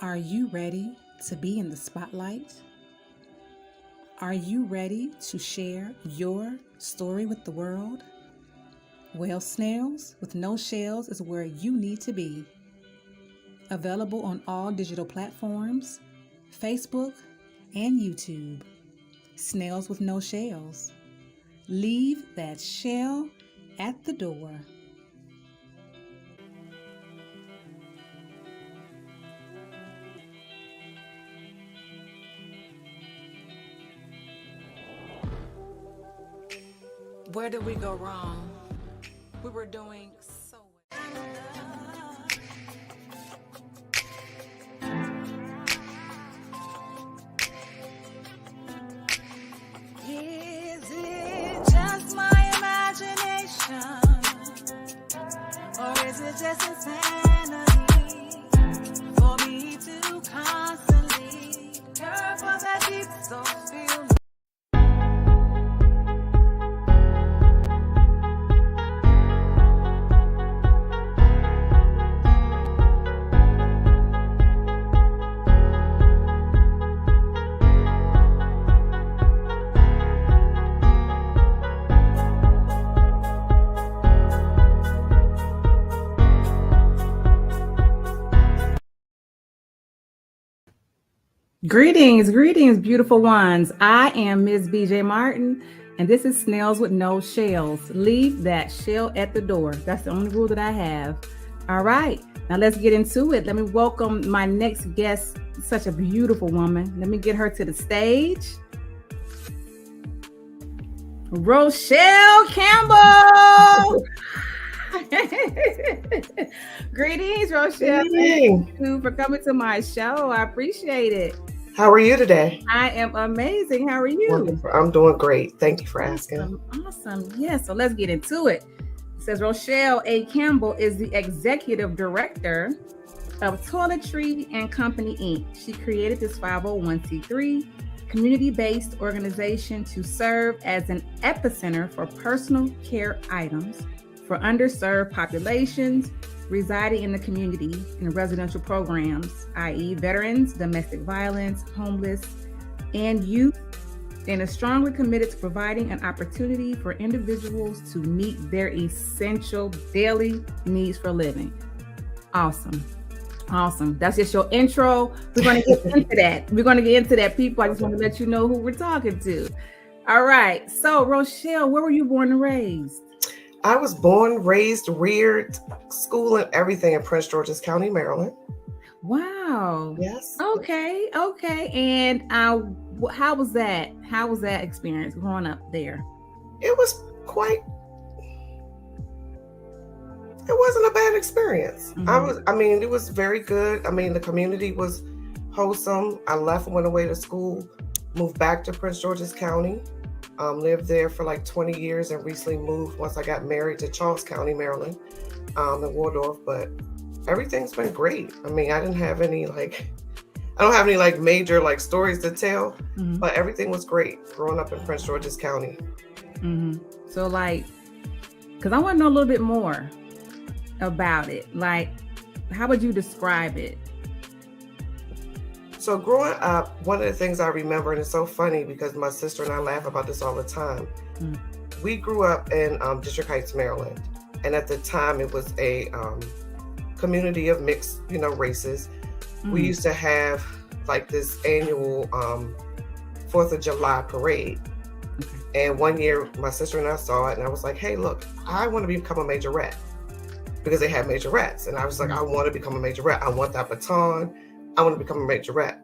Are you ready to be in the spotlight? Are you ready to share your story with the world? Well, Snails with No Shells is where you need to be. Available on all digital platforms, Facebook and YouTube. Snails with No Shells. Leave that shell at the door. Where did we go wrong? We were doing so well. Is it just my imagination? Or is it just insanity for me to constantly care for that deep soul feel? Greetings, beautiful ones. I am Ms. BJ Martin, and this is Snails with No Shells. Leave that shell at the door. That's the only rule that I have. All right, now let's get into it. Let me welcome my next guest, such a beautiful woman. Let me get her to the stage. Rochelle Campbell. Greetings, Rochelle. Thank you for coming to my show. I appreciate it. How are you today? I am amazing. How are you? Wonderful. I'm doing great. Thank you for asking. Awesome. Yes. So let's get into it. It says Rochelle A. Campbell is the executive director of Toiletry and Company, Inc. She created this 501c3 community-based organization to serve as an epicenter for personal care items for underserved populations residing in the community in residential programs, i.e. veterans, domestic violence, homeless, and youth, and is strongly committed to providing an opportunity for individuals to meet their essential daily needs for living. Awesome. That's just your intro. We're going to get into that. People, I just want to let you know who we're talking to. All right. So, Rochelle, where were you born and raised? I was born, raised, reared, school and everything in Prince George's County, Maryland. Wow. Yes. Okay. And how was that? How was that experience growing up there? It wasn't a bad experience. Mm-hmm. It was very good. The community was wholesome. I left and went away to school, moved back to Prince George's County. Lived there for like 20 years and recently moved once I got married to Charles County, Maryland, in Waldorf. But everything's been great. I don't have any major stories to tell, mm-hmm. but everything was great growing up in Prince George's County. Mm-hmm. So because I want to know a little bit more about it. How would you describe it? So growing up, one of the things I remember, and it's so funny because my sister and I laugh about this all the time. We grew up in District Heights, Maryland. And at the time it was a community of mixed, races. We used to have this annual 4th of July parade. And one year my sister and I saw it and I was like, hey, look, I want to become a majorette because they had majorettes. And I was like, I want to become a majorette. I want that baton. I want to become a majorette.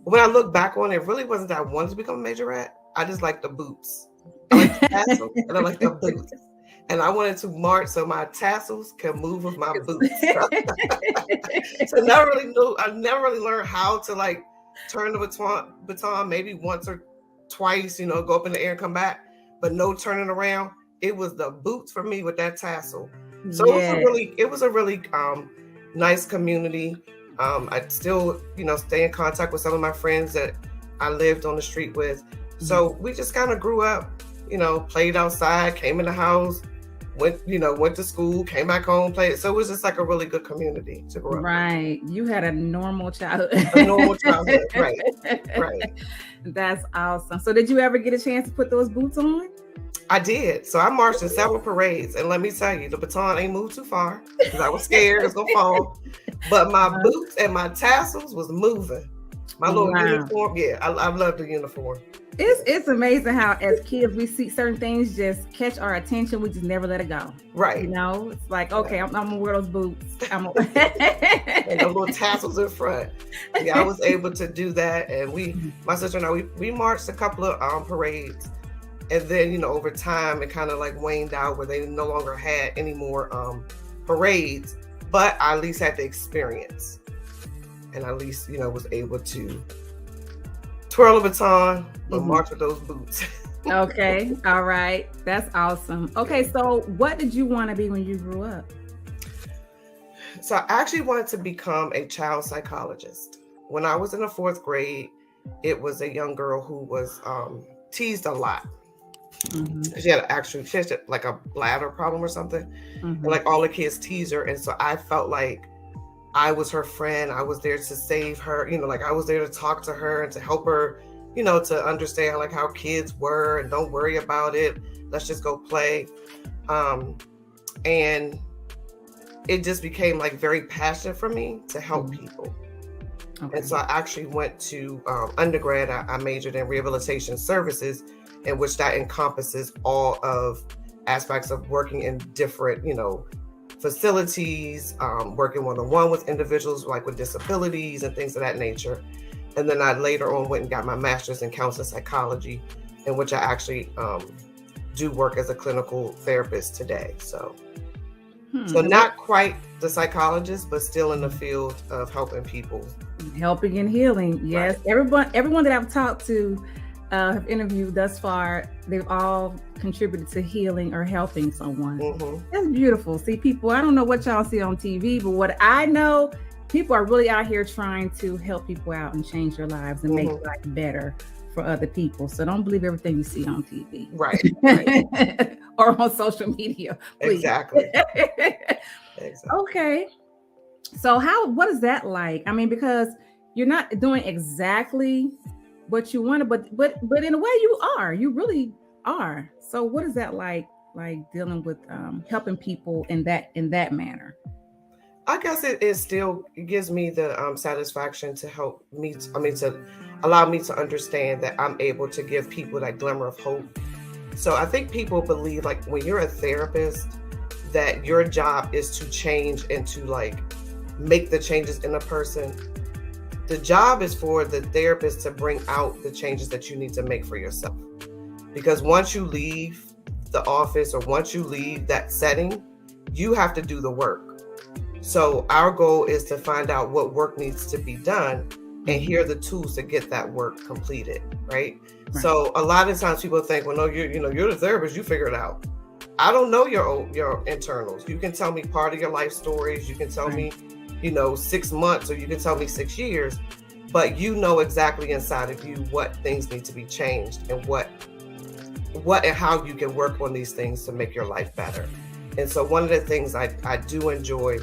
But when I look back on it, it really wasn't that I wanted to become a majorette. I just like the boots. I like the tassels and I like the boots. And I wanted to march so my tassels can move with my boots. So I never really learned how to turn the baton maybe once or twice, go up in the air and come back, but no turning around. It was the boots for me with that tassel. So it was a really nice community. I still, stay in contact with some of my friends that I lived on the street with. So we just kind of grew up, played outside, came in the house, went to school, came back home, played. So it was just like a really good community to grow up. Right. You had a normal childhood. A normal childhood. Right. That's awesome. So did you ever get a chance to put those boots on? I did. So I marched in several parades, and let me tell you, the baton ain't moved too far because I was scared it was gonna fall. But my boots and my tassels was moving. My little uniform, I love the uniform. It's amazing how as kids we see certain things just catch our attention. We just never let it go. Right. It's like, okay, I'm gonna wear those boots. And the little tassels in front. Yeah, I was able to do that. And my sister and I, we marched a couple of parades. And then, over time it kind of like waned out where they no longer had any more parades, but I at least had the experience. And at least, was able to twirl a baton, but march with those boots. Okay. All right. That's awesome. Okay. So what did you want to be when you grew up? So I actually wanted to become a child psychologist. When I was in the 4th grade, it was a young girl who was teased a lot. Mm-hmm. She had like a bladder problem or something. Mm-hmm. And like all the kids teased her. And so I felt like I was her friend. I was there to save her, like I was there to talk to her and to help her, to understand like how kids were and don't worry about it. Let's just go play. And it just became like very passionate for me to help people. Okay. And so I actually went to undergrad. I majored in rehabilitation services, in which that encompasses all of aspects of working in different, facilities, working one-on-one with individuals like with disabilities and things of that nature. And then I later on went and got my master's in counseling psychology, in which I actually do work as a clinical therapist today. So not quite the psychologist, but still in the field of helping people. Helping and healing. Yes. Right. Everyone that I've talked to, have interviewed thus far, they've all contributed to healing or helping someone. Mm-hmm. That's beautiful. See, people, I don't know what y'all see on TV, but what I know, people are really out here trying to help people out and change their lives and make life better for other people. So don't believe everything you see on TV. Right. Or on social media. Please. Exactly. Okay. So what is that like? I mean, because you're not doing exactly what you want to, but in a way you really are. So what is that like dealing with helping people in that manner? I guess it gives me the satisfaction to help me, to allow me to understand that I'm able to give people that glimmer of hope. So I think people believe like when you're a therapist that your job is to change and to like make the changes in a person. The job is for the therapist to bring out the changes that you need to make for yourself. Because once you leave the office or once you leave that setting, you have to do the work. So our goal is to find out what work needs to be done and here are the tools to get that work completed, right? So a lot of times people think, well, no, you're the therapist, you figure it out. I don't know your internals. You can tell me part of your life stories. You can tell me 6 months, or you can tell me 6 years, but you know exactly inside of you what things need to be changed and what and how you can work on these things to make your life better. And so one of the things I do enjoy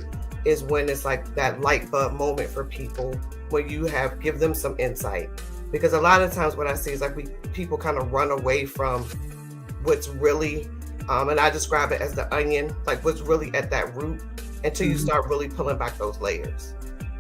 is when it's like that light bulb moment for people, where you give them some insight. Because a lot of times what I see is like people kind of run away from what's really, and I describe it as the onion, like what's really at that root, until you start really pulling back those layers.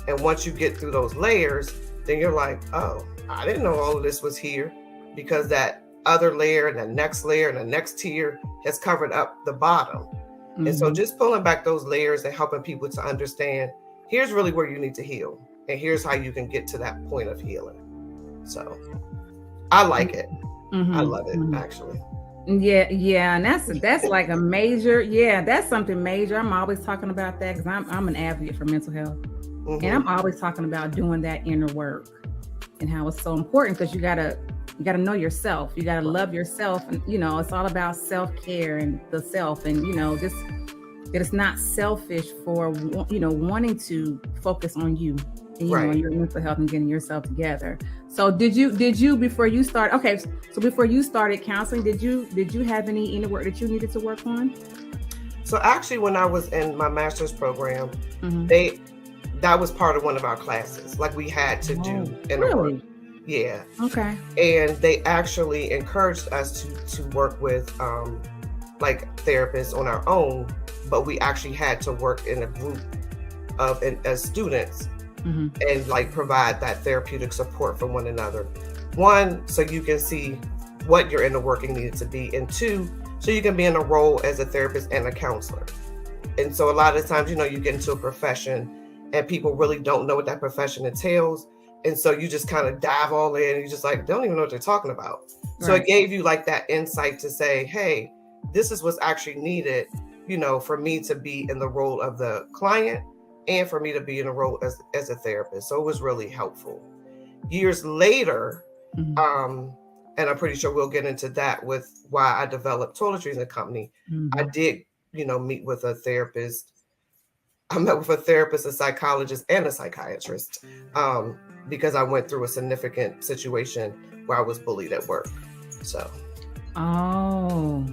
And once you get through those layers, then you're like, oh, I didn't know all of this was here, because that other layer and the next layer and the next tier has covered up the bottom. Mm-hmm. And so just pulling back those layers and helping people to understand, here's really where you need to heal. And here's how you can get to that point of healing. So I like it. Mm-hmm. I love it, actually. Yeah, and that's like a major, that's something major. I'm always talking about that because I'm an advocate for mental health, and I'm always talking about doing that inner work and how it's so important, because you gotta know yourself, you gotta love yourself, and it's all about self-care and the self, and just that it's not selfish for wanting to focus on you and on your mental health and getting yourself together. So did you before you started counseling, did you have any inner work that you needed to work on? So actually, when I was in my master's program, Mm-hmm. that was part of one of our classes. Like we had to do inner really? work. Yeah. Okay. And they actually encouraged us to work with like therapists on our own, but we actually had to work in a group of as students Mm-hmm. and like provide that therapeutic support for one another. One, so you can see what your inner working needed to be, and two, so you can be in a role as a therapist and a counselor. And so a lot of times, you know, you get into a profession and people really don't know what that profession entails. And so you just kind of dive all in and you just like, don't even know what they're talking about. Right. So it gave you like that insight to say, hey, this is what's actually needed, you know, for me to be in the role of the client and for me to be in a role as a therapist. So it was really helpful. Years later, mm-hmm. And I'm pretty sure we'll get into that with why I developed Toiletries and Company. Mm-hmm. I did, you know, meet with a therapist. I met with a therapist, a psychologist, and a psychiatrist because I went through a significant situation where I was bullied at work. So. Oh.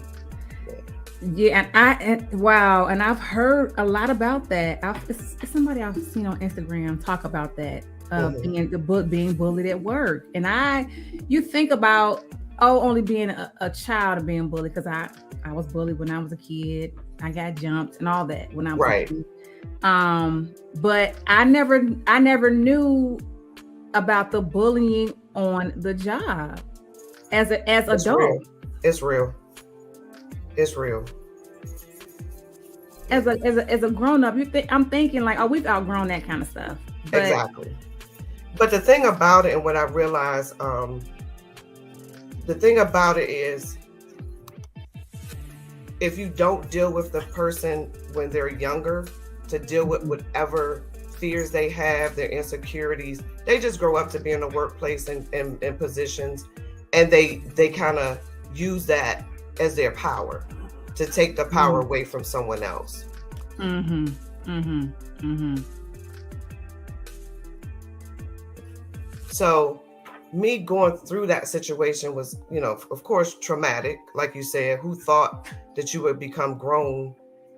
Yeah, wow, and I've heard a lot about that. It's somebody I've seen on Instagram talk about that, mm-hmm. being bullied at work. And you think about only being a child of being bullied, because I was bullied when I was a kid. I got jumped and all that when I was a kid. But I never knew about the bullying on the job as adults. It's real. It's real. As a grown up, I'm thinking like, we've outgrown that kind of stuff. But, exactly. But the thing about it, and what I realized, the thing about it is, if you don't deal with the person when they're younger, to deal with whatever fears they have, their insecurities, they just grow up to be in the workplace and positions, and they kind of use that as their power, to take the power away from someone else. Mm-hmm. Mm-hmm. Mm-hmm. So me going through that situation was, you know, of course, traumatic. Like you said, who thought that you would become grown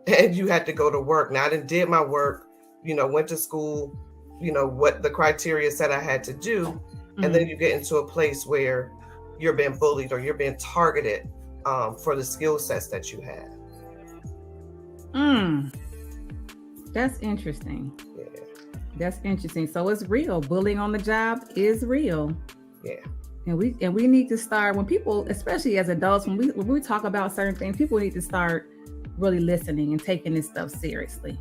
and you had to go to work? Now I did my work, you know, went to school, you know, what the criteria said I had to do. Mm-hmm. And then you get into a place where you're being bullied or you're being targeted for the skill sets that you have. That's interesting. Yeah. That's interesting. So it's real. Bullying on the job is real. Yeah. And we need to start, when people, especially as adults, when we talk about certain things, people need to start really listening and taking this stuff seriously.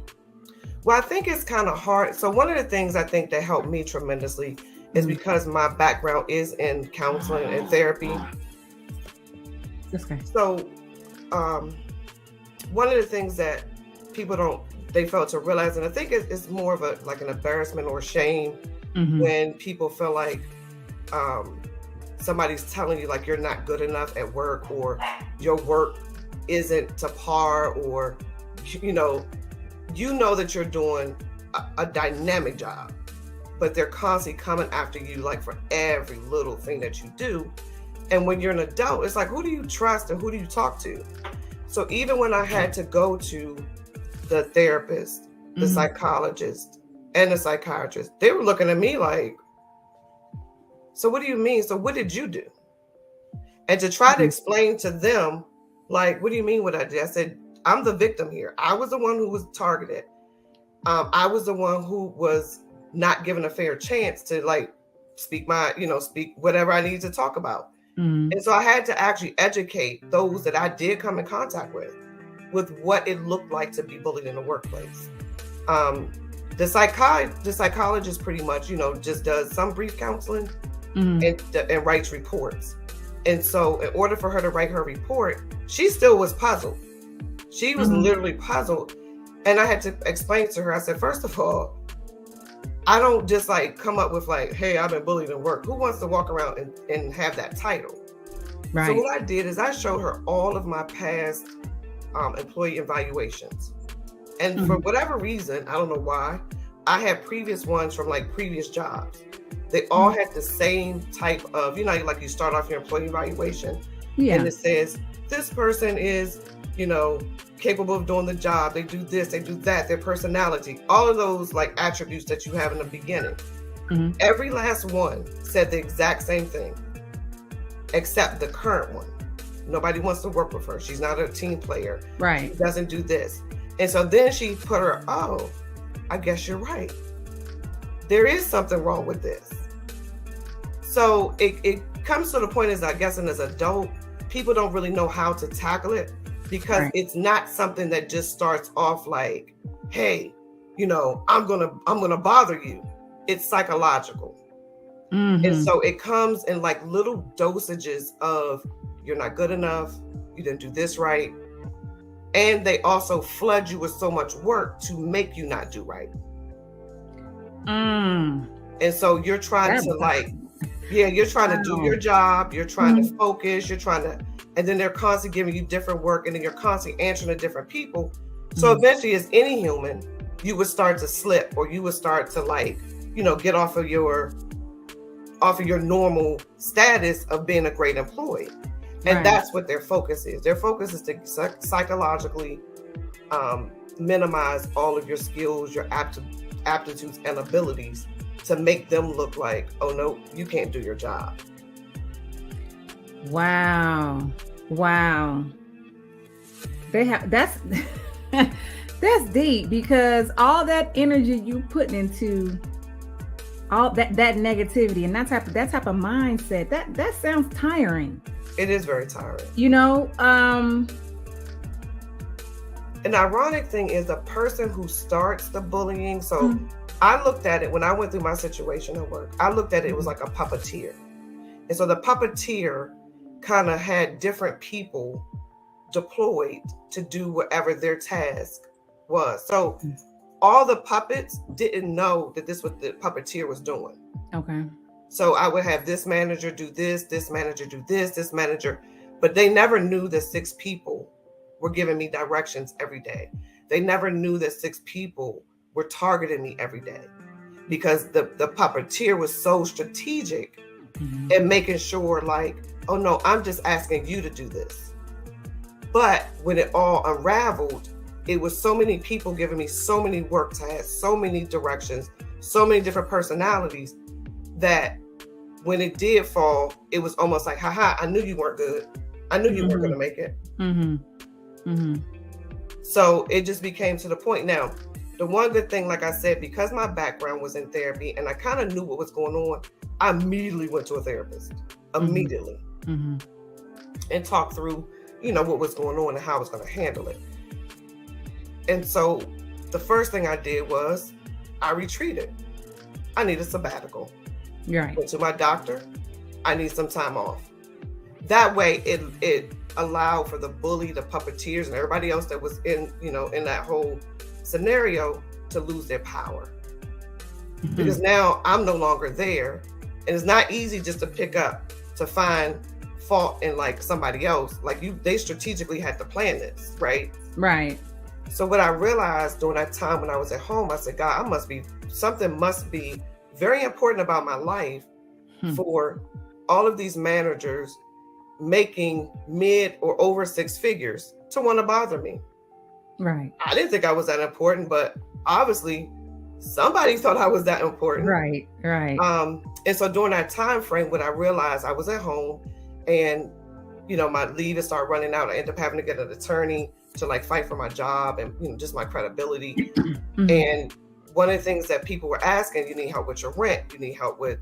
Well, I think it's kind of hard. So one of the things I think that helped me tremendously is because my background is in counseling and therapy. Okay. So one of the things that people they fail to realize, and I think it's more of an embarrassment or shame when people feel like somebody's telling you like you're not good enough at work, or your work isn't to par, or you know that you're doing a dynamic job, but they're constantly coming after you like for every little thing that you do. And when you're an adult, it's like, who do you trust and who do you talk to? So even when I had to go to the therapist, the psychologist, and the psychiatrist, they were looking at me like, so what do you mean? So what did you do? And to try to explain to them, like, what do you mean what I did? I said, I'm the victim here. I was the one who was targeted. I was the one who was not given a fair chance to like speak whatever I needed to talk about. And so I had to actually educate those that I did come in contact with what it looked like to be bullied in the workplace. The psychologist pretty much, just does some brief counseling and writes reports. And so in order for her to write her report, she still was puzzled. She was literally puzzled. And I had to explain to her, I said, first of all, I don't just like come up with like, hey, I've been bullied in work. Who wants to walk around and have that title? Right. So what I did is I showed her all of my past employee evaluations. And for whatever reason, I don't know why, I had previous ones from like previous jobs. They all had the same type of, like you start off your employee evaluation and it says this person is, capable of doing the job. They do this, they do that, their personality, all of those like attributes that you have in the beginning. Mm-hmm. Every last one said the exact same thing, except the current one. Nobody wants to work with her. She's not a team player. Right. She doesn't do this. And so then she put her, oh, I guess you're right. There is something wrong with this. So it comes to the point as, I guess, and as an adult, people don't really know how to tackle it because it's not something that just starts off like, hey, I'm gonna bother you. It's psychological. Mm-hmm. And so it comes in like little dosages of, you're not good enough, you didn't do this right. And they also flood you with so much work to make you not do right. And so you're trying to you're trying to do your job, you're trying to focus, and then they're constantly giving you different work, and then you're constantly answering to different people. So eventually, as any human, you would start to slip, or you would start to get off of your normal status of being a great employee. And that's what their focus is. Their focus is to psychologically minimize all of your skills, your aptitudes and abilities, to make them look like, oh no, you can't do your job. Wow. That's that's deep, because all that energy you put into all that negativity and that type of mindset, that sounds tiring. It is very tiring. An ironic thing is the person who starts the bullying. So I looked at it when I went through my situation at work. I looked at it was like a puppeteer. And so the puppeteer kind of had different people deployed to do whatever their task was. So all the puppets didn't know that this was what the puppeteer was doing. Okay. So I would have this manager do this manager do this manager, but they never knew that 6 people were giving me directions every day. They never knew that 6 people were targeting me every day, because the puppeteer was so strategic in making sure like, oh no, I'm just asking you to do this. But when it all unraveled, it was so many people giving me so many work tasks, so many directions, so many different personalities, that when it did fall, it was almost like, haha, I knew you weren't good. I knew you weren't going to make it. So it just became to the point. Now, the one good thing, like I said, because my background was in therapy and I kind of knew what was going on, I immediately went to a therapist, immediately, and talked through, what was going on and how I was going to handle it. And so the first thing I did was I retreated. I need a sabbatical. Right. Went to my doctor. I need some time off. That way it allowed for the bully, the puppeteers, and everybody else that was in that whole scenario to lose their power. Because now I'm no longer there. And it's not easy just to pick up, to find fault in like somebody else. Like they strategically had to plan this, right? Right. So what I realized during that time when I was at home, I said, God, something must be very important about my life for all of these managers making mid or over 6 figures to want to bother me. Right. I didn't think I was that important, but obviously somebody thought I was that important. Right. And so during that time frame, when I realized I was at home and, my leave had started running out, I ended up having to get an attorney to like fight for my job and, just my credibility. And one of the things that people were asking, you need help with your rent, you need help with,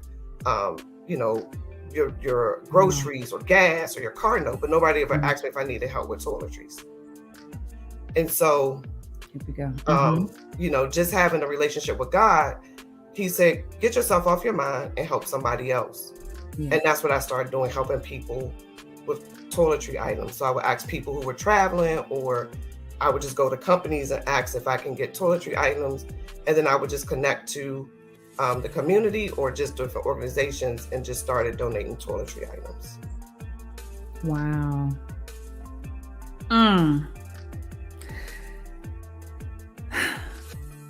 your groceries or gas or your car note, but nobody ever asked me if I needed help with toiletries. And so, here we go. Just having a relationship with God, he said, get yourself off your mind and help somebody else. Yeah. And that's what I started doing, helping people with toiletry items. So I would ask people who were traveling, or I would just go to companies and ask if I can get toiletry items. And then I would just connect to the community or just different organizations and just started donating toiletry items. Wow.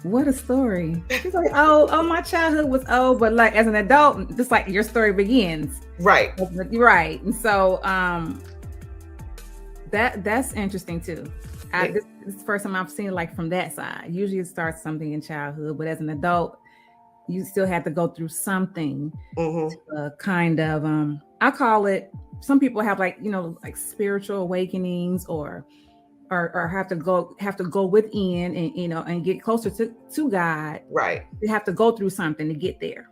What a story. She's like, oh, my childhood was but like as an adult, just like your story begins. Right. Right. And so That's interesting too. This is the first time I've seen it like from that side. Usually it starts something in childhood, but as an adult, you still have to go through something to kind of I call it, some people have like, like spiritual awakenings or have to go within and and get closer to God. Right. You have to go through something to get there.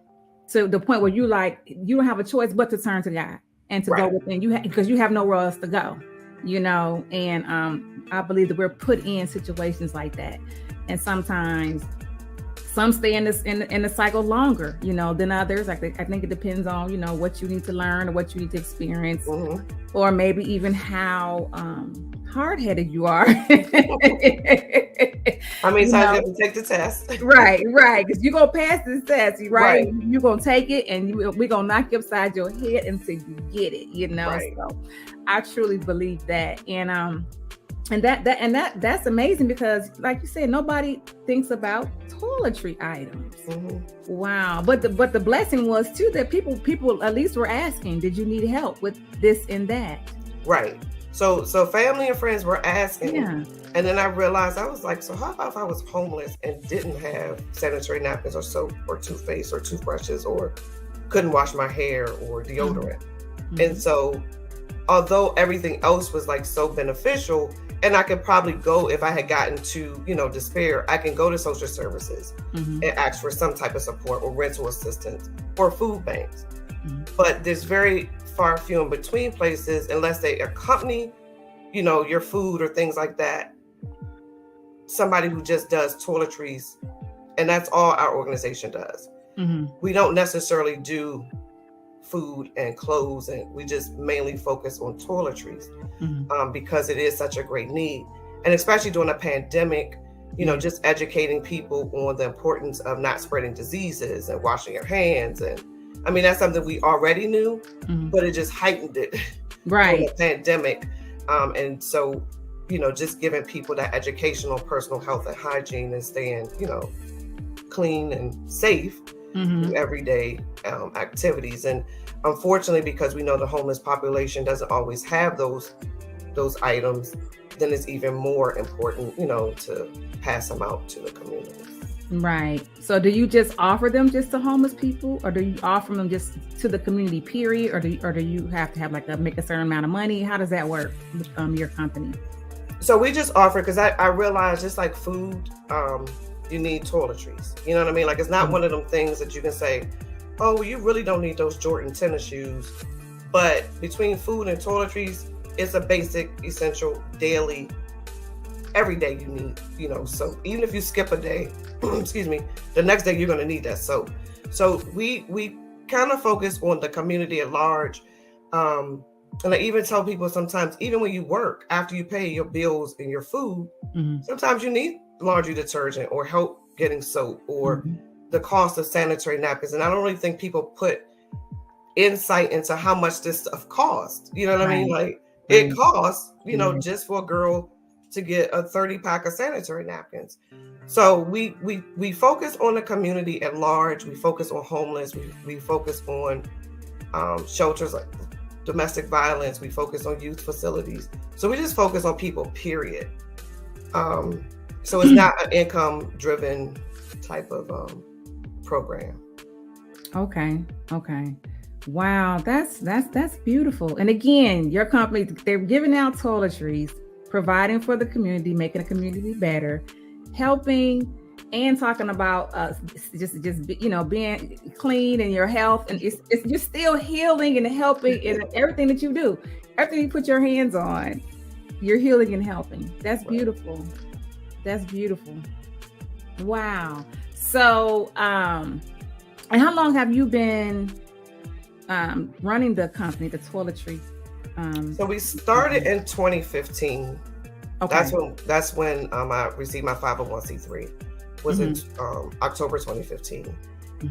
To the point where you don't have a choice but to turn to God and to go within because you have nowhere else to go. And I believe that we're put in situations like that, and sometimes some stay in the cycle longer, than others. I think it depends on what you need to learn or what you need to experience, or maybe even how hard-headed you are. How many times you have to take the test? Right, because you're gonna pass this test, right? You're gonna take it, and we're gonna knock you upside your head until you get it. So I truly believe that, and that's amazing because, like you said, nobody thinks about toiletry items. Wow, but the blessing was too that people at least were asking, did you need help with this and that? Right. So family and friends were asking, and then I realized, I was like, so how about if I was homeless and didn't have sanitary napkins or soap or toothpaste or toothbrushes or couldn't wash my hair or deodorant? And so, although everything else was like so beneficial, and I could probably go, if I had gotten to, despair, I can go to social services and ask for some type of support or rental assistance or food banks. But there's very far few in between places, unless they accompany, your food or things like that. Somebody who just does toiletries, and that's all our organization does. We don't necessarily do food and clothes, and we just mainly focus on toiletries because it is such a great need. And especially during a pandemic, just educating people on the importance of not spreading diseases and washing your hands. And I mean, that's something we already knew, but it just heightened it during the pandemic. And so, just giving people that educational personal health and hygiene and staying, clean and safe through everyday activities. And unfortunately, because we know the homeless population doesn't always have those items, then it's even more important, to pass them out to the community. Right. So do you just offer them just to homeless people, or do you offer them just to the community period, or do you have to have make a certain amount of money? How does that work with your company? So we just offer, because I realize, just like food, you need toiletries. You know what I mean? Like, it's not one of them things that you can say, oh, well, you really don't need those Jordan tennis shoes. But between food and toiletries, it's a basic, essential, daily, every day you need, soap. Even if you skip a day, excuse me, the next day you're going to need that soap. So we kind of focus on the community at large. And I even tell people sometimes, even when you work, after you pay your bills and your food, sometimes you need laundry detergent or help getting soap or the cost of sanitary napkins. And I don't really think people put insight into how much this stuff costs. You know what I mean? Like, it costs, just for a girl to get a 30 pack of sanitary napkins. So we focus on the community at large. We focus on homeless. We focus on shelters like domestic violence. We focus on youth facilities. So we just focus on people, period. So it's not an income driven type of program. Okay. Wow, that's beautiful. And again, your company, they're giving out toiletries, providing for the community, making the community better, helping and talking about just being clean and your health, and it's you're still healing and helping in everything that you do. Everything you put your hands on, you're healing and helping. That's beautiful. That's beautiful. Wow. So, and how long have you been running the company, the toiletry? So we started in 2015. Okay. That's when I received my 501c3. Was in October 2015.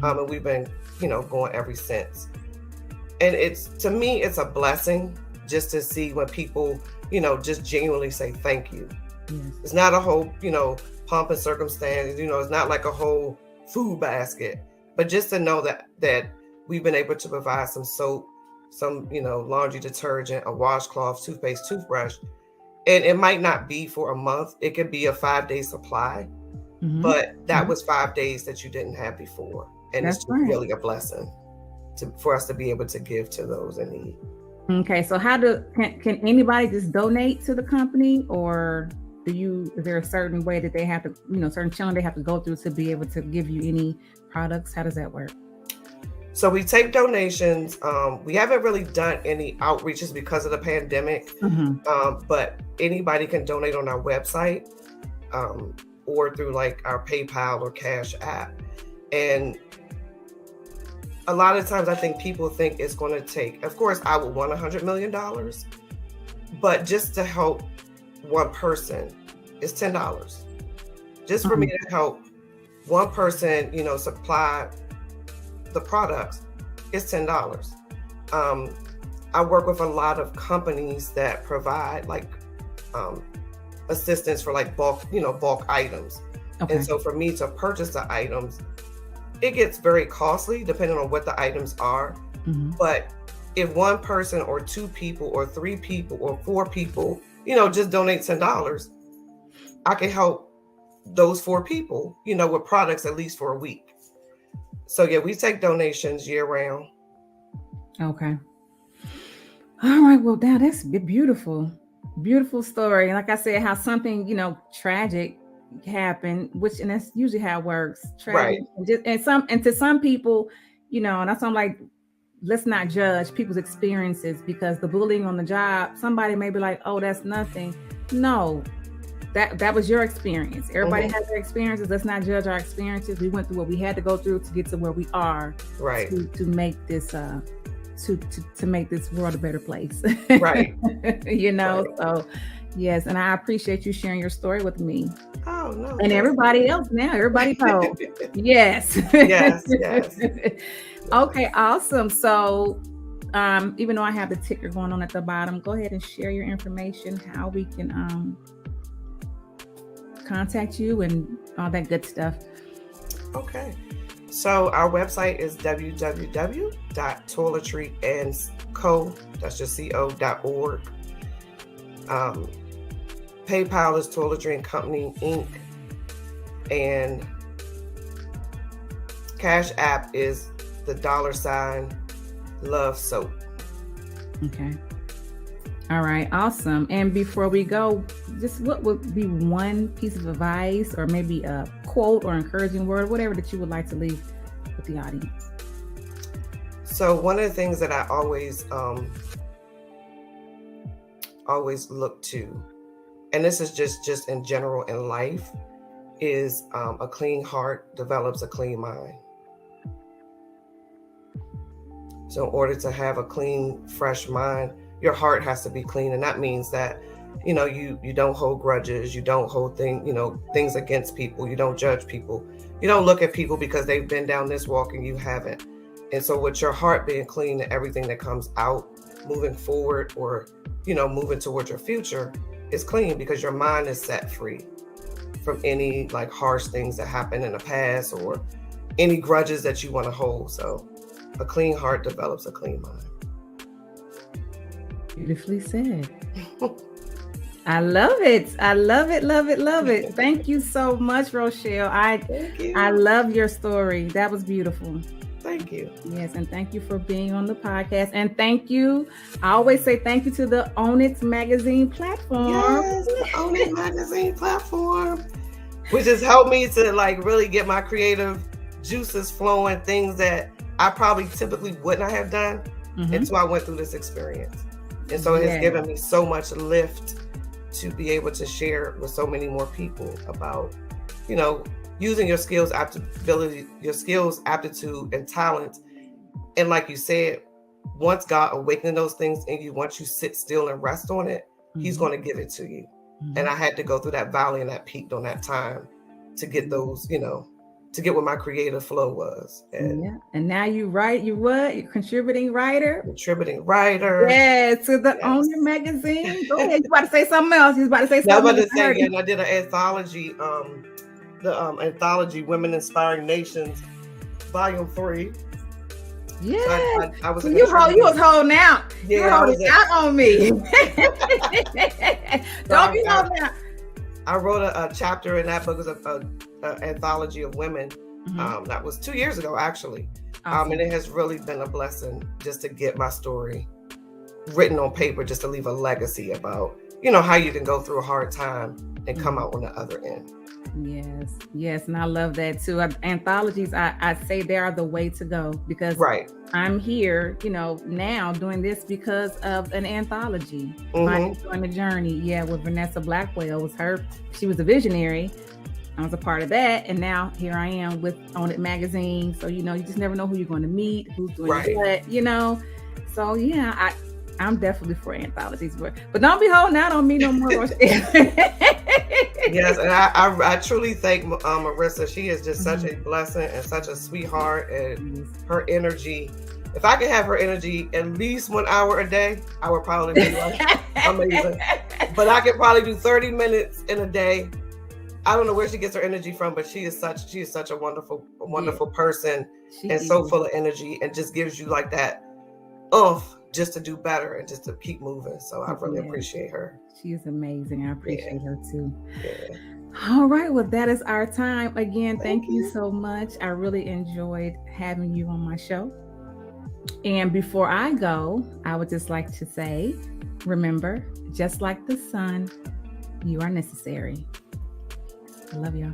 And we've been, going ever since. And to me, it's a blessing just to see when people, just genuinely say thank you. It's not a whole, pomp and circumstance. It's not like a whole food basket, but just to know that we've been able to provide some soap, some, laundry detergent, a washcloth, toothpaste, toothbrush, and it might not be for a month. It could be a 5-day supply, but that was 5 days that you didn't have before. And it's just really a blessing for us to be able to give to those in need. Okay, so can anybody just donate to the company, or is there a certain way that they have to, certain channel they have to go through to be able to give you any products? How does that work? So we take donations. We haven't really done any outreaches because of the pandemic, but anybody can donate on our website or through like our PayPal or Cash App. And a lot of times I think people think it's going to take, of course, I would want $100 million, but just to help one person is $10. Just for me to help one person, supply the products is $10. I work with a lot of companies that provide like assistance for like bulk items. And so for me to purchase the items, it gets very costly depending on what the items are. But if one person or two people or three people or four people, just donate $10, I can help those 4 people, with products at least for a week. So yeah, we take donations year round. Okay. All right. Well, that's beautiful. Beautiful story. Like I said, how something, tragic happened, and that's usually how it works. Tragic. Right. And to some people, and that's why I'm like, let's not judge people's experiences, because the bullying on the job, somebody may be like, oh, that's nothing. No. That was your experience. Everybody has their experiences. Let's not judge our experiences. We went through what we had to go through to get to where we are. Right. To make this to make this world a better place. Right. So yes, and I appreciate you sharing your story with me. Oh no. And everybody else now. Everybody knows. Yes. Yes. Okay, awesome. So even though I have the ticker going on at the bottom, go ahead and share your information, how we can contact you and all that good stuff. Okay. So our website is www.toiletryandco, that's just co.org. PayPal is Toiletry and Company Inc. And Cash App is the $ Love Soap. Okay. All right, awesome. And before we go, just what would be one piece of advice or maybe a quote or encouraging word, whatever that you would like to leave with the audience? So one of the things that I always look to, and this is just in general in life, is a clean heart develops a clean mind. So in order to have a clean, fresh mind, your heart has to be clean. And that means that, you don't hold grudges, you don't hold things against people, you don't judge people, you don't look at people because they've been down this walk and you haven't. And so with your heart being clean and everything that comes out moving forward or, moving towards your future is clean, because your mind is set free from any like harsh things that happened in the past or any grudges that you want to hold. So a clean heart develops a clean mind. Beautifully said. I love it. I love it. Love it. Love it. Thank you so much, Rochelle. I love your story. That was beautiful. Thank you. Yes, and thank you for being on the podcast. And thank you. I always say thank you to the Own It Magazine platform. Yes, the Own It Magazine platform, which has helped me to like really get my creative juices flowing, things that I probably typically would not have done until I went through this experience. And so it has given me so much lift to be able to share with so many more people about, using your skills, aptitude, and talent. And like you said, once God awakened those things in you, once you sit still and rest on it, He's going to give it to you. And I had to go through that valley and that peak on that time to get those, to get what my creative flow was. And now you write, you're contributing writer. Yeah, to the Own It Magazine. Go ahead. You about to say something else. I did an anthology, the anthology Women Inspiring Nations, Volume 3. Yeah. So I was so you was holding out. Yeah, you were holding out on me. Don't be holding out. I wrote a chapter in that book. It was a anthology of women. That was 2 years ago, actually. Awesome. And it has really been a blessing just to get my story written on paper, just to leave a legacy about, how you can go through a hard time and come out on the other end. Yes. And I love that too. Anthologies, I say they are the way to go, because I'm here, now doing this because of an anthology. On the journey. Yeah, with Vanessa Blackwell she was a visionary. I was a part of that. And now here I am with Own It magazine. So, you just never know who you're going to meet, who's doing what, So yeah, I'm definitely for anthologies, but don't be holding out on me no more. Yes, and I truly thank Marissa. She is just such a blessing and such a sweetheart, and her energy. If I could have her energy at least 1 hour a day, I would probably be amazing. But I could probably do 30 minutes in a day. I don't know where she gets her energy from, but she is such a wonderful person, and so full of energy, and just gives you like that oomph just to do better and just to keep moving. So I really appreciate her. She is amazing. I appreciate her too. Yeah. All right. Well, that is our time. Again, thank you so much. I really enjoyed having you on my show. And before I go, I would just like to say, remember, just like the sun, you are necessary. I love y'all.